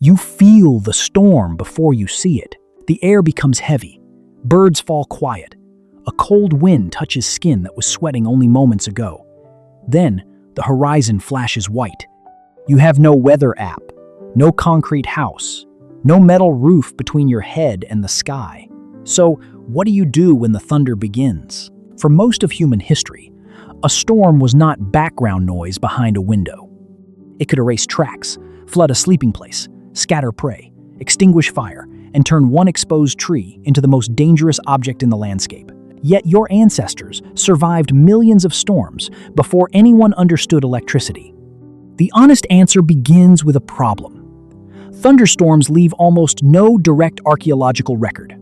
You feel the storm before you see it. The air becomes heavy. Birds fall quiet. A cold wind touches skin that was sweating only moments ago. Then, the horizon flashes white. You have no weather app, no concrete house, no metal roof between your head and the sky. So, what do you do when the thunder begins? For most of human history, a storm was not background noise behind a window. It could erase tracks, flood a sleeping place, scatter prey, extinguish fire, and turn one exposed tree into the most dangerous object in the landscape. Yet your ancestors survived millions of storms before anyone understood electricity. The honest answer begins with a problem. Thunderstorms leave almost no direct archaeological record.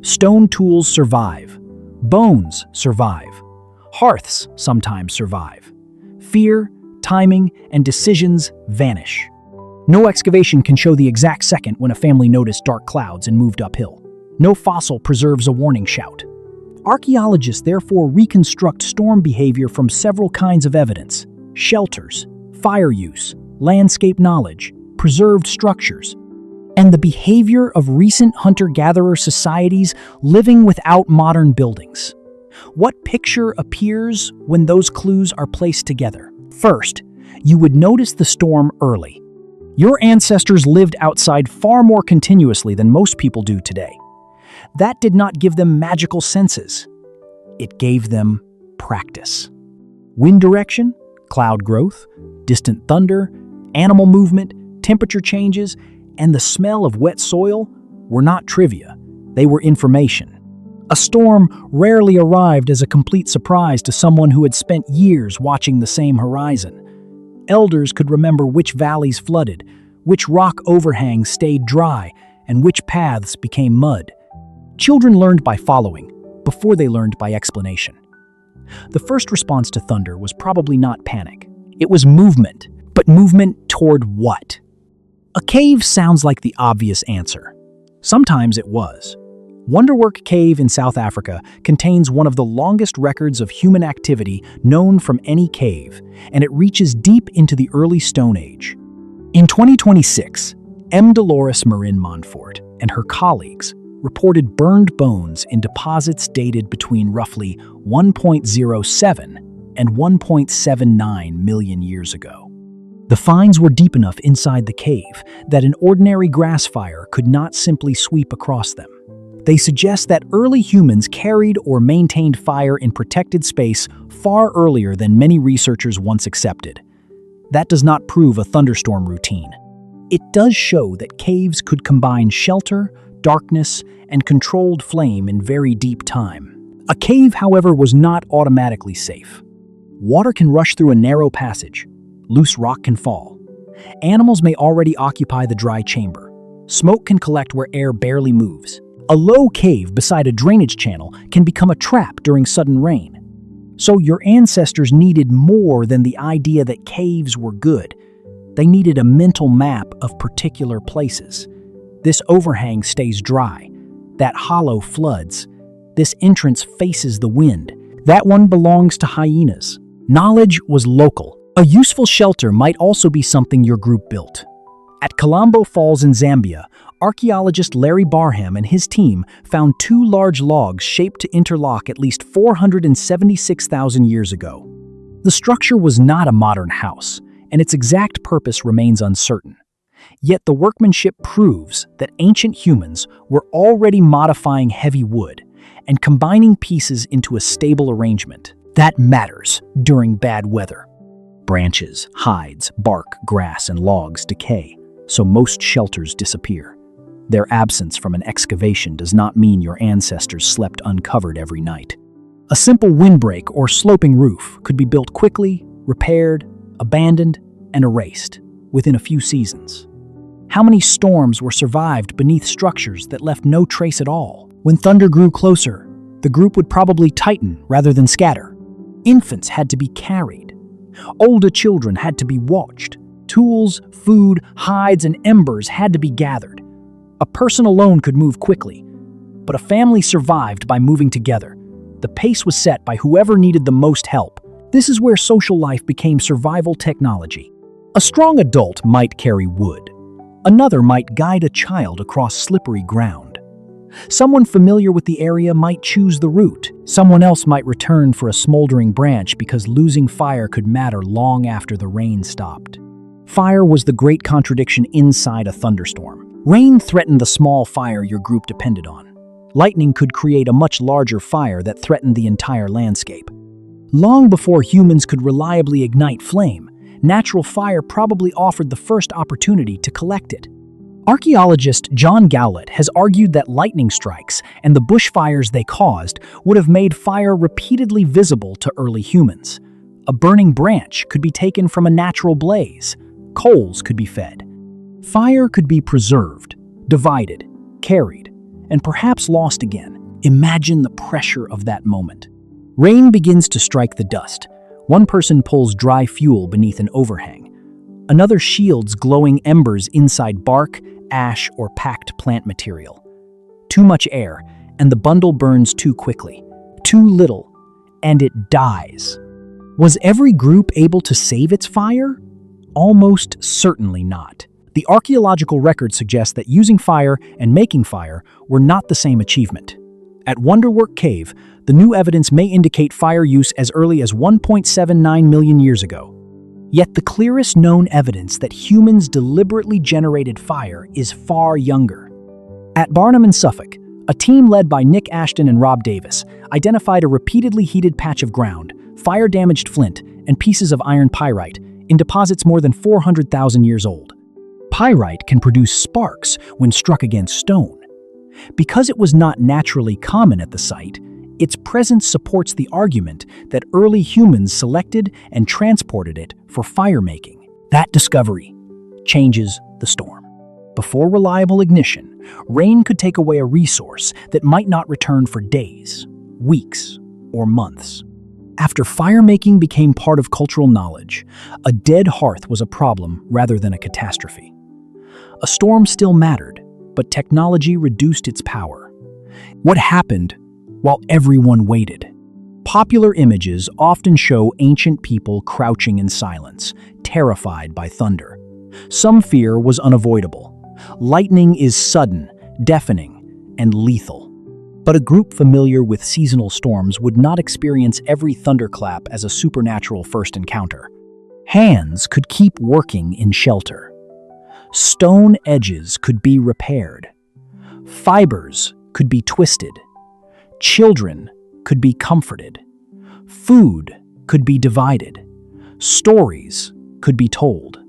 Stone tools survive. Bones survive. Hearths sometimes survive. Fear, timing, and decisions vanish. No excavation can show the exact second when a family noticed dark clouds and moved uphill. No fossil preserves a warning shout. Archaeologists therefore reconstruct storm behavior from several kinds of evidence: shelters, fire use, landscape knowledge, preserved structures, and the behavior of recent hunter-gatherer societies living without modern buildings. What picture appears when those clues are placed together? First, you would notice the storm early. Your ancestors lived outside far more continuously than most people do today. That did not give them magical senses. It gave them practice. Wind direction, cloud growth, distant thunder, animal movement, temperature changes, and the smell of wet soil were not trivia. They were information. A storm rarely arrived as a complete surprise to someone who had spent years watching the same horizon. Elders could remember which valleys flooded, which rock overhangs stayed dry, and which paths became mud. Children learned by following, before they learned by explanation. The first response to thunder was probably not panic. It was movement, but movement toward what? A cave sounds like the obvious answer. Sometimes it was. Wonderwerk Cave in South Africa contains one of the longest records of human activity known from any cave, and it reaches deep into the early Stone Age. In 2026, M. Dolores Marin Montfort and her colleagues reported burned bones in deposits dated between roughly 1.07 and 1.79 million years ago. The finds were deep enough inside the cave that an ordinary grass fire could not simply sweep across them. They suggest that early humans carried or maintained fire in protected space far earlier than many researchers once accepted. That does not prove a thunderstorm routine. It does show that caves could combine shelter, darkness, and controlled flame in very deep time. A cave, however, was not automatically safe. Water can rush through a narrow passage. Loose rock can fall. Animals may already occupy the dry chamber. Smoke can collect where air barely moves. A low cave beside a drainage channel can become a trap during sudden rain. So your ancestors needed more than the idea that caves were good. They needed a mental map of particular places. This overhang stays dry. That hollow floods. This entrance faces the wind. That one belongs to hyenas. Knowledge was local. A useful shelter might also be something your group built. At Kalambo Falls in Zambia, archaeologist Larry Barnham and his team found two large logs shaped to interlock at least 476,000 years ago. The structure was not a modern house, and its exact purpose remains uncertain. Yet the workmanship proves that ancient humans were already modifying heavy wood and combining pieces into a stable arrangement. That matters during bad weather. Branches, hides, bark, grass, and logs decay, so most shelters disappear. Their absence from an excavation does not mean your ancestors slept uncovered every night. A simple windbreak or sloping roof could be built quickly, repaired, abandoned, and erased within a few seasons. How many storms were survived beneath structures that left no trace at all? When thunder grew closer, the group would probably tighten rather than scatter. Infants had to be carried. Older children had to be watched. Tools, food, hides, and embers had to be gathered. A person alone could move quickly, but a family survived by moving together. The pace was set by whoever needed the most help. This is where social life became survival technology. A strong adult might carry wood. Another might guide a child across slippery ground. Someone familiar with the area might choose the route. Someone else might return for a smoldering branch because losing fire could matter long after the rain stopped. Fire was the great contradiction inside a thunderstorm. Rain threatened the small fire your group depended on. Lightning could create a much larger fire that threatened the entire landscape. Long before humans could reliably ignite flame, natural fire probably offered the first opportunity to collect it. Archaeologist John Gowlett has argued that lightning strikes and the bushfires they caused would have made fire repeatedly visible to early humans. A burning branch could be taken from a natural blaze. Coals could be fed. Fire could be preserved, divided, carried, and perhaps lost again. Imagine the pressure of that moment. Rain begins to strike the dust. One person pulls dry fuel beneath an overhang. Another shields glowing embers inside bark, ash, or packed plant material. Too much air, and the bundle burns too quickly. Too little, and it dies. Was every group able to save its fire? Almost certainly not. The archaeological record suggests that using fire and making fire were not the same achievement. At Wonderwerk Cave, the new evidence may indicate fire use as early as 1.79 million years ago. Yet the clearest known evidence that humans deliberately generated fire is far younger. At Barnham in Suffolk, a team led by Nick Ashton and Rob Davis identified a repeatedly heated patch of ground, fire-damaged flint, and pieces of iron pyrite in deposits more than 400,000 years old. Pyrite can produce sparks when struck against stone. Because it was not naturally common at the site, its presence supports the argument that early humans selected and transported it for fire-making. That discovery changes the storm. Before reliable ignition, rain could take away a resource that might not return for days, weeks, or months. After fire-making became part of cultural knowledge, a dead hearth was a problem rather than a catastrophe. A storm still mattered, but technology reduced its power. What happened while everyone waited? Popular images often show ancient people crouching in silence, terrified by thunder. Some fear was unavoidable. Lightning is sudden, deafening, and lethal. But a group familiar with seasonal storms would not experience every thunderclap as a supernatural first encounter. Hands could keep working in shelter. Stone edges could be repaired. Fibers could be twisted. Children could be comforted. Food could be divided. Stories could be told.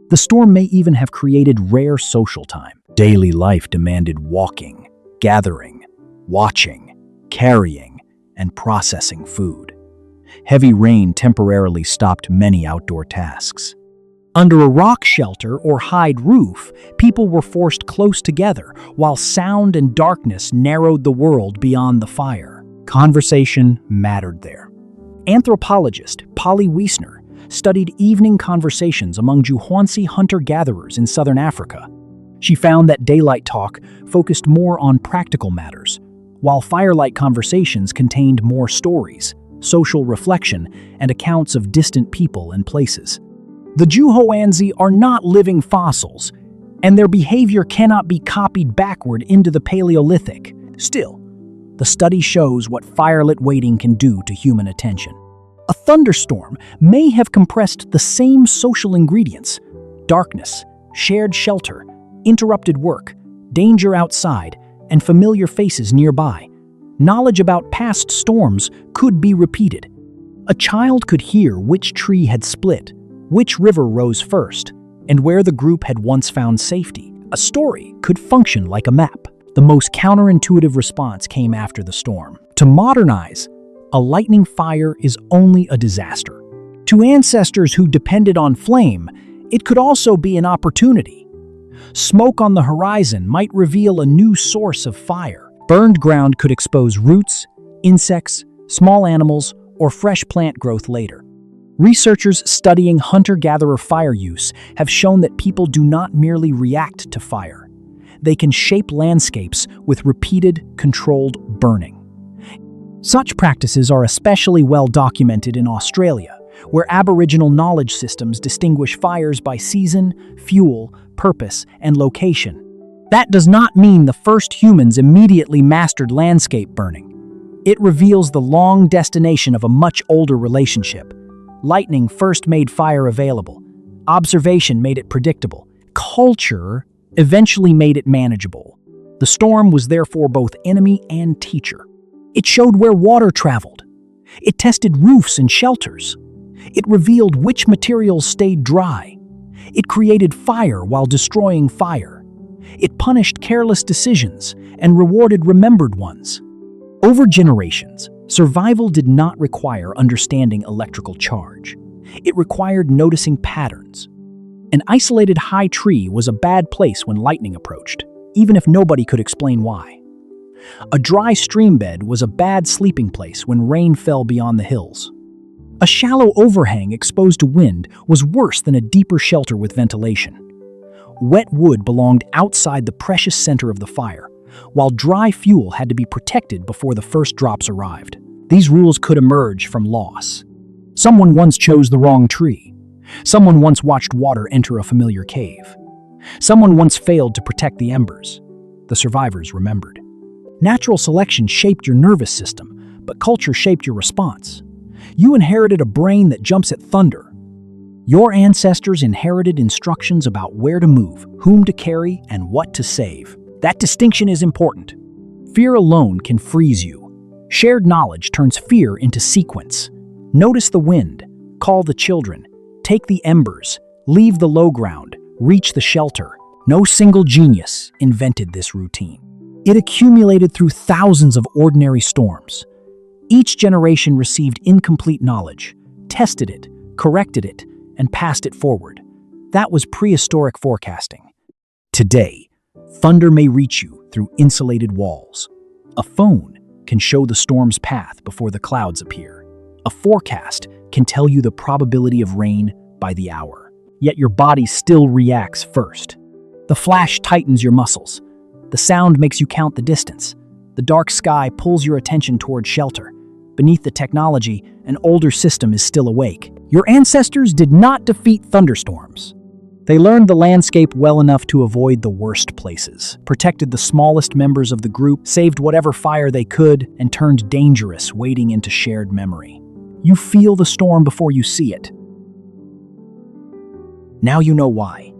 The storm may even have created rare social time. Daily life demanded walking, gathering, watching, carrying, and processing food. Heavy rain temporarily stopped many outdoor tasks. Under a rock shelter or hide roof, people were forced close together, while sound and darkness narrowed the world beyond the fire. Conversation mattered there. Anthropologist Polly Wiesner studied evening conversations among Juhwansi hunter-gatherers in southern Africa. She found that daylight talk focused more on practical matters, while firelight conversations contained more stories, social reflection, and accounts of distant people and places. The Juhwansi are not living fossils, and their behavior cannot be copied backward into the Paleolithic. Still, the study shows what firelit waiting can do to human attention. A thunderstorm may have compressed the same social ingredients: darkness, shared shelter, interrupted work, danger outside, and familiar faces nearby. Knowledge about past storms could be repeated. A child could hear which tree had split, which river rose first, and where the group had once found safety. A story could function like a map. The most counterintuitive response came after the storm. To modernize, a lightning fire is only a disaster. To ancestors who depended on flame, it could also be an opportunity. Smoke on the horizon might reveal a new source of fire. Burned ground could expose roots, insects, small animals, or fresh plant growth later. Researchers studying hunter-gatherer fire use have shown that people do not merely react to fire. They can shape landscapes with repeated, controlled burning. Such practices are especially well documented in Australia, where Aboriginal knowledge systems distinguish fires by season, fuel, purpose, and location. That does not mean the first humans immediately mastered landscape burning. It reveals the long destination of a much older relationship. Lightning first made fire available. Observation made it predictable. Culture eventually made it manageable. The storm was therefore both enemy and teacher. It showed where water traveled. It tested roofs and shelters. It revealed which materials stayed dry. It created fire while destroying fire. It punished careless decisions and rewarded remembered ones. Over generations, survival did not require understanding electrical charge. It required noticing patterns. An isolated high tree was a bad place when lightning approached, even if nobody could explain why. A dry stream bed was a bad sleeping place when rain fell beyond the hills. A shallow overhang exposed to wind was worse than a deeper shelter with ventilation. Wet wood belonged outside the precious center of the fire, while dry fuel had to be protected before the first drops arrived. These rules could emerge from loss. Someone once chose the wrong tree. Someone once watched water enter a familiar cave. Someone once failed to protect the embers. The survivors remembered. Natural selection shaped your nervous system, but culture shaped your response. You inherited a brain that jumps at thunder. Your ancestors inherited instructions about where to move, whom to carry, and what to save. That distinction is important. Fear alone can freeze you. Shared knowledge turns fear into sequence. Notice the wind, call the children, take the embers, leave the low ground, reach the shelter. No single genius invented this routine. It accumulated through thousands of ordinary storms. Each generation received incomplete knowledge, tested it, corrected it, and passed it forward. That was prehistoric forecasting. Today, thunder may reach you through insulated walls. A phone can show the storm's path before the clouds appear. A forecast can tell you the probability of rain by the hour. Yet your body still reacts first. The flash tightens your muscles. The sound makes you count the distance. The dark sky pulls your attention toward shelter. Beneath the technology, an older system is still awake. Your ancestors did not defeat thunderstorms. They learned the landscape well enough to avoid the worst places, protected the smallest members of the group, saved whatever fire they could, and turned dangerous waiting into shared memory. You feel the storm before you see it. Now you know why.